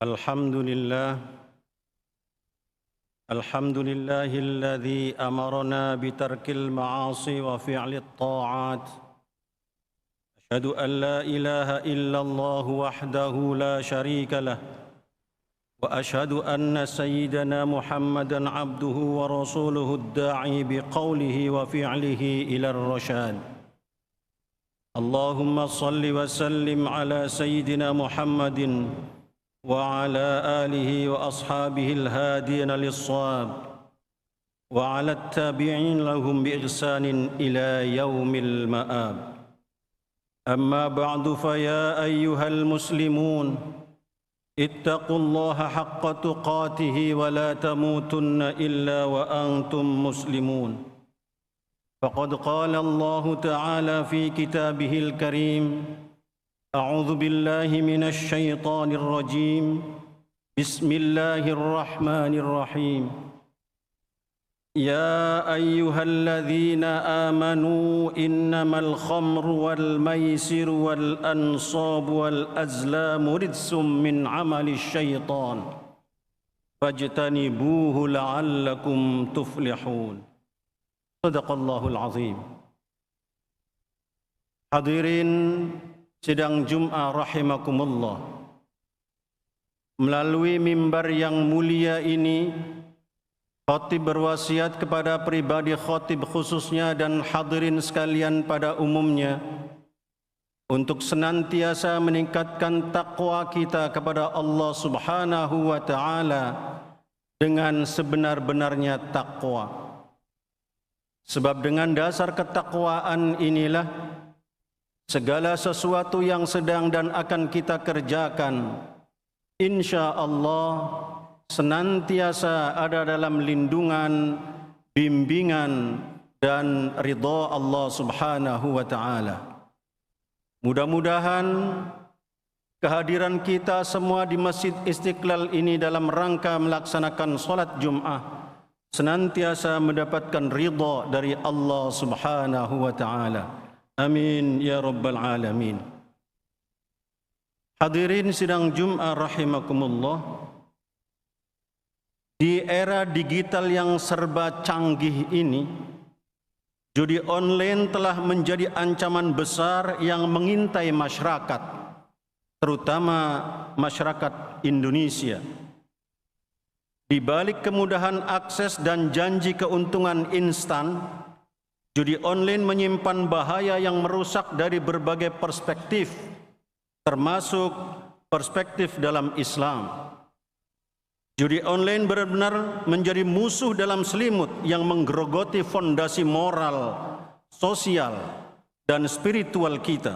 الحمد لله الذي أمرنا بترك المعاصي وفعل الطاعات. أشهد أن لا إله إلا الله وحده لا شريك له، وأشهد أن سيدنا محمدًا عبده ورسوله الداعي بقوله وفعله إلى الرشاد. اللهم صل وسلم على سيدنا محمد وعلى آله وأصحابه الهادين للصواب، وعلى التابعين لهم بإحسان إلى يوم المآب. أما بعد، فيا أيها المسلمون، اتقوا الله حق تقاته ولا تموتن إلا وأنتم مسلمون. فقد قال الله تعالى في كتابه الكريم: أعوذ بالله من الشيطان الرجيم، بسم الله الرحمن الرحيم. يا أيها الذين آمنوا إنما الخمر والميسر والأنصاب والأزلام رجس من عمل الشيطان فاجتنبوه لعلكم تفلحون. صدق الله العظيم. Hadirin sidang Jum'ah rahimakumullah. Melalui mimbar yang mulia ini, khatib berwasiat kepada pribadi khatib khususnya dan hadirin sekalian pada umumnya untuk senantiasa meningkatkan takwa kita kepada Allah Subhanahu wa taala dengan sebenar-benarnya takwa. Sebab dengan dasar ketakwaan inilah segala sesuatu yang sedang dan akan kita kerjakan, insya Allah senantiasa ada dalam lindungan, bimbingan, dan ridha Allah Subhanahu wa taala. Mudah-mudahan kehadiran kita semua di Masjid Istiqlal ini dalam rangka melaksanakan salat Jum'ah senantiasa mendapatkan ridha dari Allah Subhanahu wa taala. Amin ya rabbal alamin. Hadirin sidang Jum'ah rahimakumullah. Di era digital yang serba canggih ini, judi online telah menjadi ancaman besar yang mengintai masyarakat, terutama masyarakat Indonesia. Di balik kemudahan akses dan janji keuntungan instan, judi online menyimpan bahaya yang merusak dari berbagai perspektif, termasuk perspektif dalam Islam. Judi online benar-benar menjadi musuh dalam selimut yang menggerogoti fondasi moral, sosial, dan spiritual kita.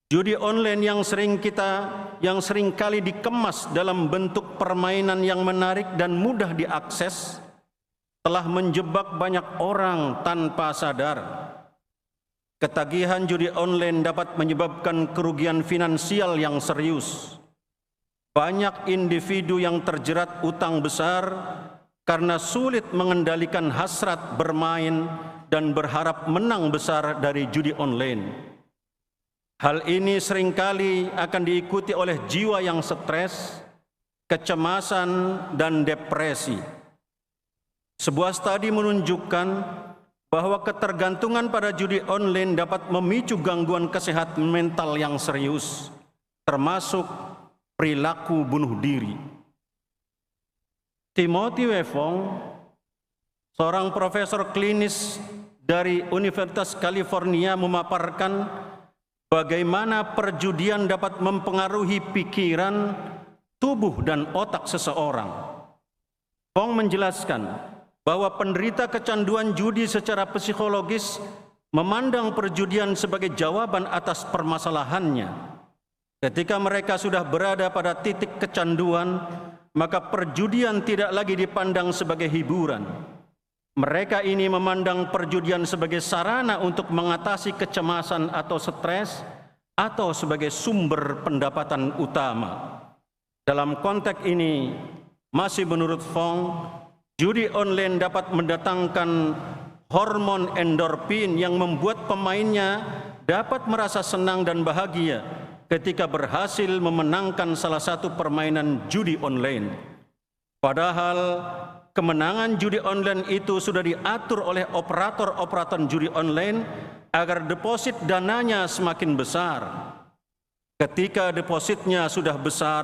Judi online yang sering kali dikemas dalam bentuk permainan yang menarik dan mudah diakses telah menjebak banyak orang tanpa sadar. Ketagihan judi online dapat menyebabkan kerugian finansial yang serius. Banyak individu yang terjerat utang besar karena sulit mengendalikan hasrat bermain dan berharap menang besar dari judi online. Hal ini seringkali akan diikuti oleh jiwa yang stres, kecemasan, dan depresi. Sebuah studi menunjukkan bahwa ketergantungan pada judi online dapat memicu gangguan kesehatan mental yang serius, termasuk perilaku bunuh diri. Timothy Wefong, seorang profesor klinis dari Universitas California, memaparkan bagaimana perjudian dapat mempengaruhi pikiran, tubuh, dan otak seseorang. Fong menjelaskan bahwa penderita kecanduan judi secara psikologis memandang perjudian sebagai jawaban atas permasalahannya. Ketika mereka sudah berada pada titik kecanduan, maka perjudian tidak lagi dipandang sebagai hiburan. Mereka ini memandang perjudian sebagai sarana untuk mengatasi kecemasan atau stres, atau sebagai sumber pendapatan utama. Dalam konteks ini, masih menurut Fong, judi online dapat mendatangkan hormon endorfin yang membuat pemainnya dapat merasa senang dan bahagia ketika berhasil memenangkan salah satu permainan judi online. Padahal kemenangan judi online itu sudah diatur oleh operator-operator judi online agar deposit dananya semakin besar. Ketika depositnya sudah besar,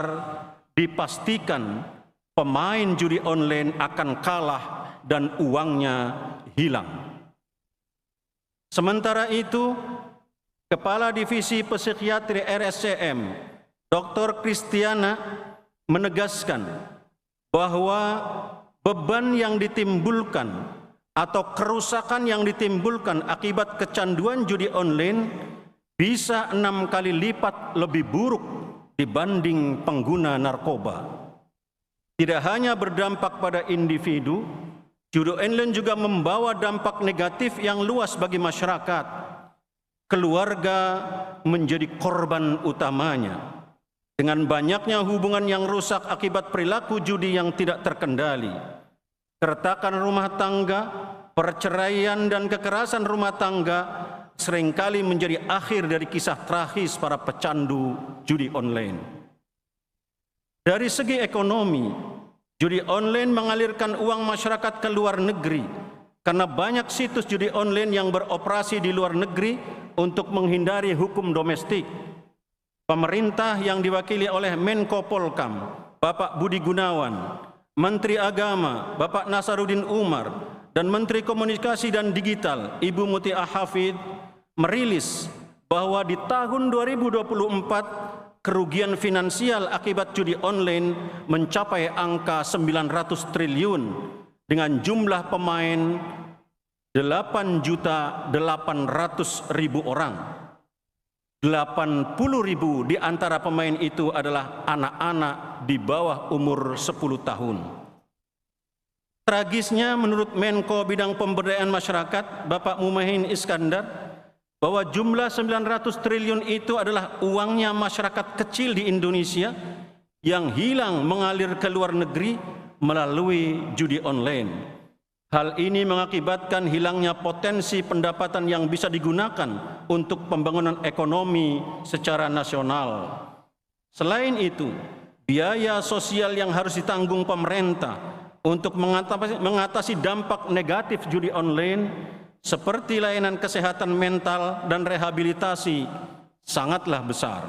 dipastikan pemain judi online akan kalah dan uangnya hilang. Sementara itu, Kepala Divisi Psikiatri RSCM, Dr. Kristiana, menegaskan bahwa beban yang ditimbulkan atau kerusakan yang ditimbulkan akibat kecanduan judi online bisa 6 kali lipat lebih buruk dibanding pengguna narkoba. Tidak hanya berdampak pada individu, judi online juga membawa dampak negatif yang luas bagi masyarakat. Keluarga menjadi korban utamanya. Dengan banyaknya hubungan yang rusak akibat perilaku judi yang tidak terkendali, keretakan rumah tangga, perceraian dan kekerasan rumah tangga seringkali menjadi akhir dari kisah tragis para pecandu judi online. Dari segi ekonomi, judi online mengalirkan uang masyarakat ke luar negeri karena banyak situs judi online yang beroperasi di luar negeri untuk menghindari hukum domestik. Pemerintah yang diwakili oleh Menko Polkam, Bapak Budi Gunawan, Menteri Agama, Bapak Nasaruddin Umar, dan Menteri Komunikasi dan Digital, Ibu Mutia Hafid, merilis bahwa di tahun 2024 kerugian finansial akibat judi online mencapai angka 900 triliun dengan jumlah pemain 8.800.000 orang. 80.000 di antara pemain itu adalah anak-anak di bawah umur 10 tahun. Tragisnya menurut Menko Bidang Pemberdayaan Masyarakat, Bapak Muhaimin Iskandar, bahwa jumlah 900 triliun itu adalah uangnya masyarakat kecil di Indonesia yang hilang mengalir ke luar negeri melalui judi online. Hal ini mengakibatkan hilangnya potensi pendapatan yang bisa digunakan untuk pembangunan ekonomi secara nasional. Selain itu, biaya sosial yang harus ditanggung pemerintah untuk mengatasi dampak negatif judi online seperti layanan kesehatan mental dan rehabilitasi sangatlah besar.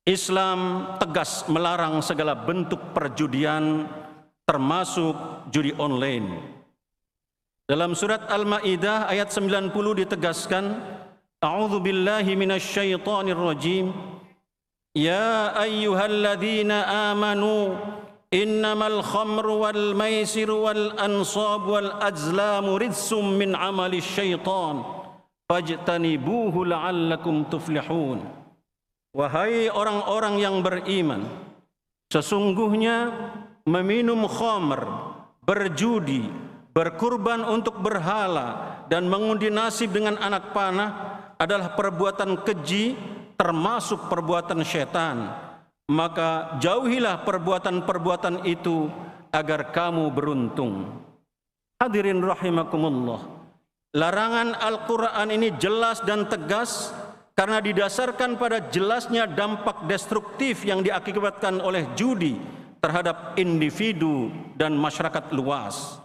Islam tegas melarang segala bentuk perjudian termasuk judi online. Dalam surat Al-Maidah ayat 90 ditegaskan, A'udzu billahi minasyaitonir rajim. Ya ayyuhalladzina amanu innamal khamru wal maisiru wal ansab wal azlamu rijsum min amali syaitan fajtanibuhu la'allakum tuflihun. Wahai orang-orang yang beriman, sesungguhnya meminum khamr, berjudi, berkurban untuk berhala, dan mengundi nasib dengan anak panah adalah perbuatan keji termasuk perbuatan syaitan. Maka jauhilah perbuatan-perbuatan itu agar kamu beruntung. Hadirin rahimakumullah. Larangan Al-Quran ini jelas dan tegas karena didasarkan pada jelasnya dampak destruktif yang diakibatkan oleh judi terhadap individu dan masyarakat luas.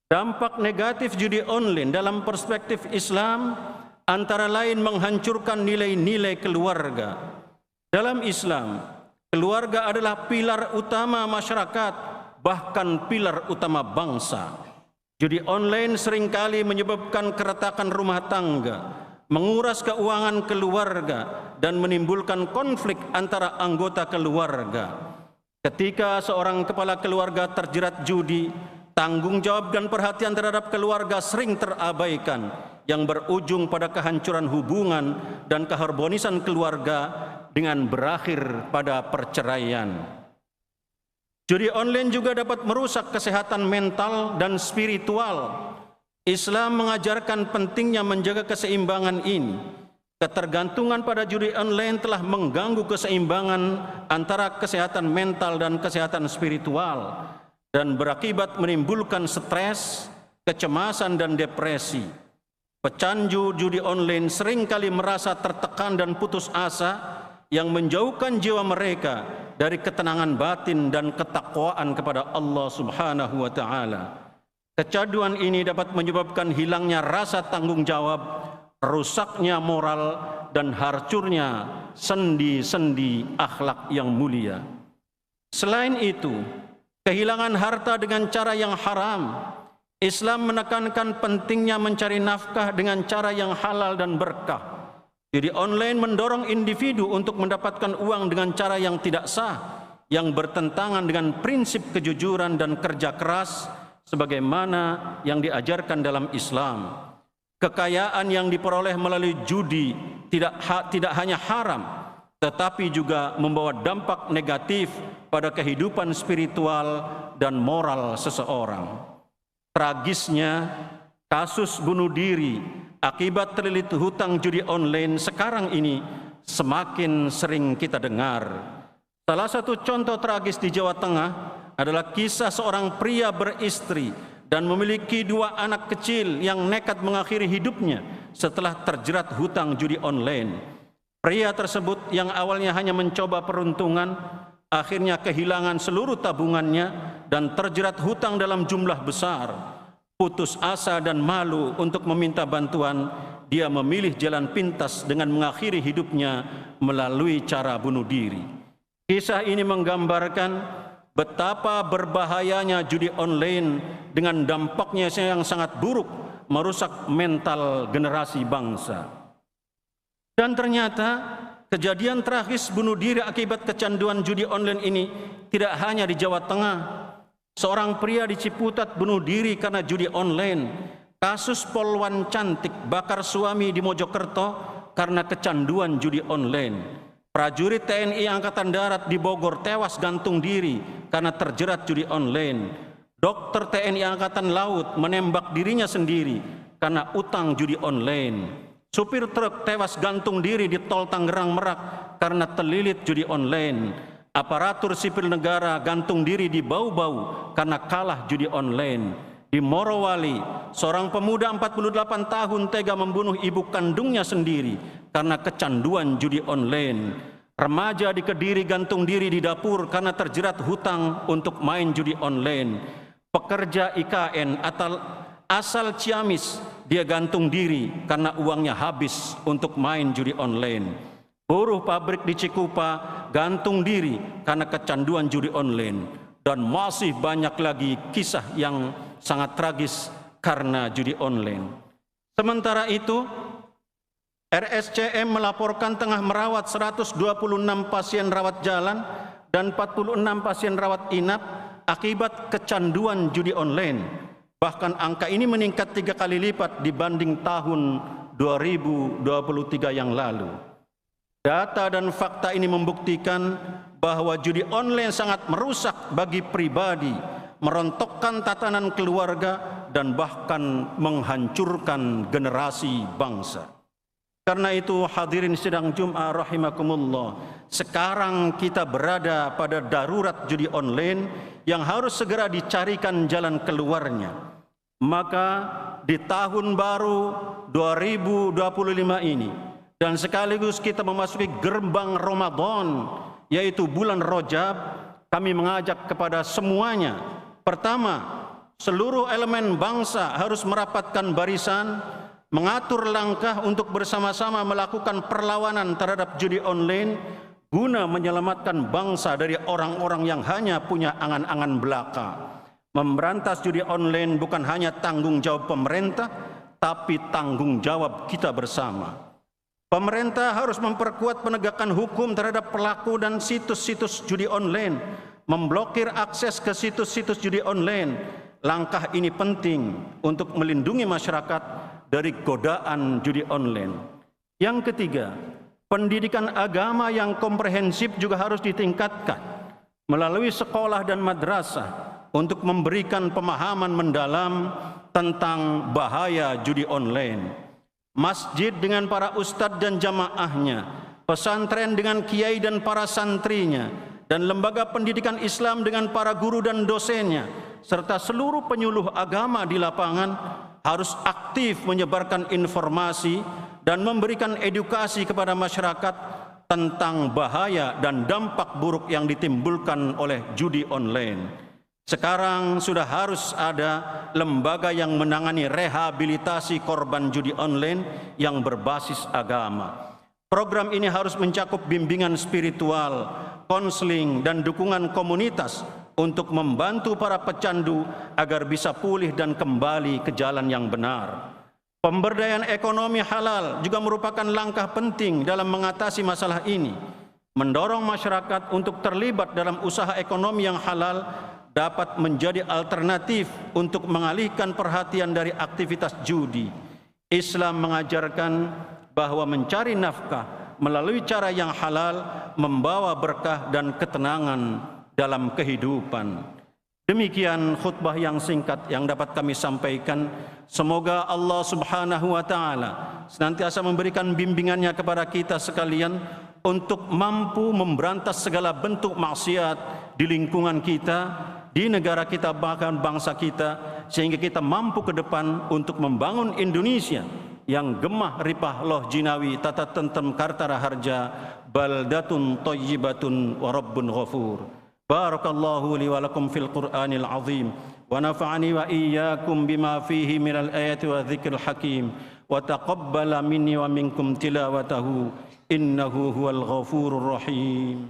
Dampak negatif judi online dalam perspektif Islam antara lain menghancurkan nilai-nilai keluarga. Dalam Islam, keluarga adalah pilar utama masyarakat, bahkan pilar utama bangsa. Judi online seringkali menyebabkan keretakan rumah tangga, menguras keuangan keluarga, dan menimbulkan konflik antara anggota keluarga. Ketika seorang kepala keluarga terjerat judi, tanggung jawab dan perhatian terhadap keluarga sering terabaikan, yang berujung pada kehancuran hubungan dan keharmonisan keluarga dengan berakhir pada perceraian. Judi online juga dapat merusak kesehatan mental dan spiritual. Islam mengajarkan pentingnya menjaga keseimbangan ini. Ketergantungan pada judi online telah mengganggu keseimbangan antara kesehatan mental dan kesehatan spiritual dan berakibat menimbulkan stres, kecemasan, dan depresi. Pecandu judi online seringkali merasa tertekan dan putus asa yang menjauhkan jiwa mereka dari ketenangan batin dan ketakwaan kepada Allah Subhanahu wa taala. Kecanduan ini dapat menyebabkan hilangnya rasa tanggung jawab, rusaknya moral, dan hancurnya sendi-sendi akhlak yang mulia. Selain itu, kehilangan harta dengan cara yang haram. Islam menekankan pentingnya mencari nafkah dengan cara yang halal dan berkah. Judi online mendorong individu untuk mendapatkan uang dengan cara yang tidak sah, yang bertentangan dengan prinsip kejujuran dan kerja keras sebagaimana yang diajarkan dalam Islam. Kekayaan yang diperoleh melalui judi tidak hanya haram, tetapi juga membawa dampak negatif pada kehidupan spiritual dan moral seseorang. Tragisnya, kasus bunuh diri akibat terlilit hutang judi online sekarang ini semakin sering kita dengar. Salah satu contoh tragis di Jawa Tengah adalah kisah seorang pria beristri dan memiliki 2 anak kecil yang nekat mengakhiri hidupnya setelah terjerat hutang judi online. Pria tersebut yang awalnya hanya mencoba peruntungan, akhirnya kehilangan seluruh tabungannya dan terjerat hutang dalam jumlah besar. Putus asa dan malu untuk meminta bantuan, dia memilih jalan pintas dengan mengakhiri hidupnya melalui cara bunuh diri. Kisah ini menggambarkan betapa berbahayanya judi online dengan dampaknya yang sangat buruk merusak mental generasi bangsa. Dan ternyata kejadian tragis bunuh diri akibat kecanduan judi online ini tidak hanya di Jawa Tengah. Seorang pria di Ciputat bunuh diri karena judi online. Kasus polwan cantik bakar suami di Mojokerto karena kecanduan judi online. Prajurit TNI Angkatan Darat di Bogor tewas gantung diri karena terjerat judi online. Dokter TNI Angkatan Laut menembak dirinya sendiri karena utang judi online. Supir truk tewas gantung diri di tol Tangerang Merak karena terlilit judi online. Aparatur sipil negara gantung diri di Bau-Bau karena kalah judi online. Di Morowali, seorang pemuda 48 tahun tega membunuh ibu kandungnya sendiri karena kecanduan judi online. Remaja di Kediri gantung diri di dapur karena terjerat hutang untuk main judi online. Pekerja IKN asal Ciamis, dia gantung diri karena uangnya habis untuk main judi online. Buruh pabrik di Cikupa gantung diri karena kecanduan judi online. Dan masih banyak lagi kisah yang sangat tragis karena judi online. Sementara itu, RSCM melaporkan tengah merawat 126 pasien rawat jalan dan 46 pasien rawat inap akibat kecanduan judi online. Bahkan angka ini meningkat 3 kali lipat dibanding tahun 2023 yang lalu. Data dan fakta ini membuktikan bahwa judi online sangat merusak bagi pribadi, merontokkan tatanan keluarga, dan bahkan menghancurkan generasi bangsa. Karena itu hadirin sidang Jumat rahimakumullah, sekarang kita berada pada darurat judi online yang harus segera dicarikan jalan keluarnya. Maka di tahun baru 2025 ini, dan sekaligus kita memasuki gerbang Ramadan, yaitu bulan Rajab, kami mengajak kepada semuanya. Pertama, seluruh elemen bangsa harus merapatkan barisan, mengatur langkah untuk bersama-sama melakukan perlawanan terhadap judi online, guna menyelamatkan bangsa dari orang-orang yang hanya punya angan-angan belaka. Memberantas judi online bukan hanya tanggung jawab pemerintah, tapi tanggung jawab kita bersama. Pemerintah harus memperkuat penegakan hukum terhadap pelaku dan situs-situs judi online, memblokir akses ke situs-situs judi online. Langkah ini penting untuk melindungi masyarakat dari godaan judi online. Yang ketiga, pendidikan agama yang komprehensif juga harus ditingkatkan melalui sekolah dan madrasah untuk memberikan pemahaman mendalam tentang bahaya judi online. Masjid dengan para ustadz dan jamaahnya, pesantren dengan kiai dan para santrinya, dan lembaga pendidikan Islam dengan para guru dan dosennya, serta seluruh penyuluh agama di lapangan harus aktif menyebarkan informasi dan memberikan edukasi kepada masyarakat tentang bahaya dan dampak buruk yang ditimbulkan oleh judi online. Sekarang sudah harus ada lembaga yang menangani rehabilitasi korban judi online yang berbasis agama. Program ini harus mencakup bimbingan spiritual, konseling, dan dukungan komunitas untuk membantu para pecandu agar bisa pulih dan kembali ke jalan yang benar. Pemberdayaan ekonomi halal juga merupakan langkah penting dalam mengatasi masalah ini. Mendorong masyarakat untuk terlibat dalam usaha ekonomi yang halal dapat menjadi alternatif untuk mengalihkan perhatian dari aktivitas judi. Islam mengajarkan bahwa mencari nafkah melalui cara yang halal membawa berkah dan ketenangan dalam kehidupan. Demikian khutbah yang singkat yang dapat kami sampaikan. Semoga Allah Subhanahu wa Ta'ala senantiasa memberikan bimbingannya kepada kita sekalian untuk mampu memberantas segala bentuk maksiat di lingkungan kita, di negara kita, bahkan bangsa kita, sehingga kita mampu ke depan untuk membangun Indonesia yang gemah ripah loh jinawi tata tentrem kartara harja baldatun thayyibatun wa rabbun ghafur. Barakallahu li wa lakum fil Qur'anil azim wa nafa'ani wa iyyakum bima fihi minal ayati wa dzikril hakim wa taqabbala minni wa minkum tilawatahu innahu huwal ghafurur rahim.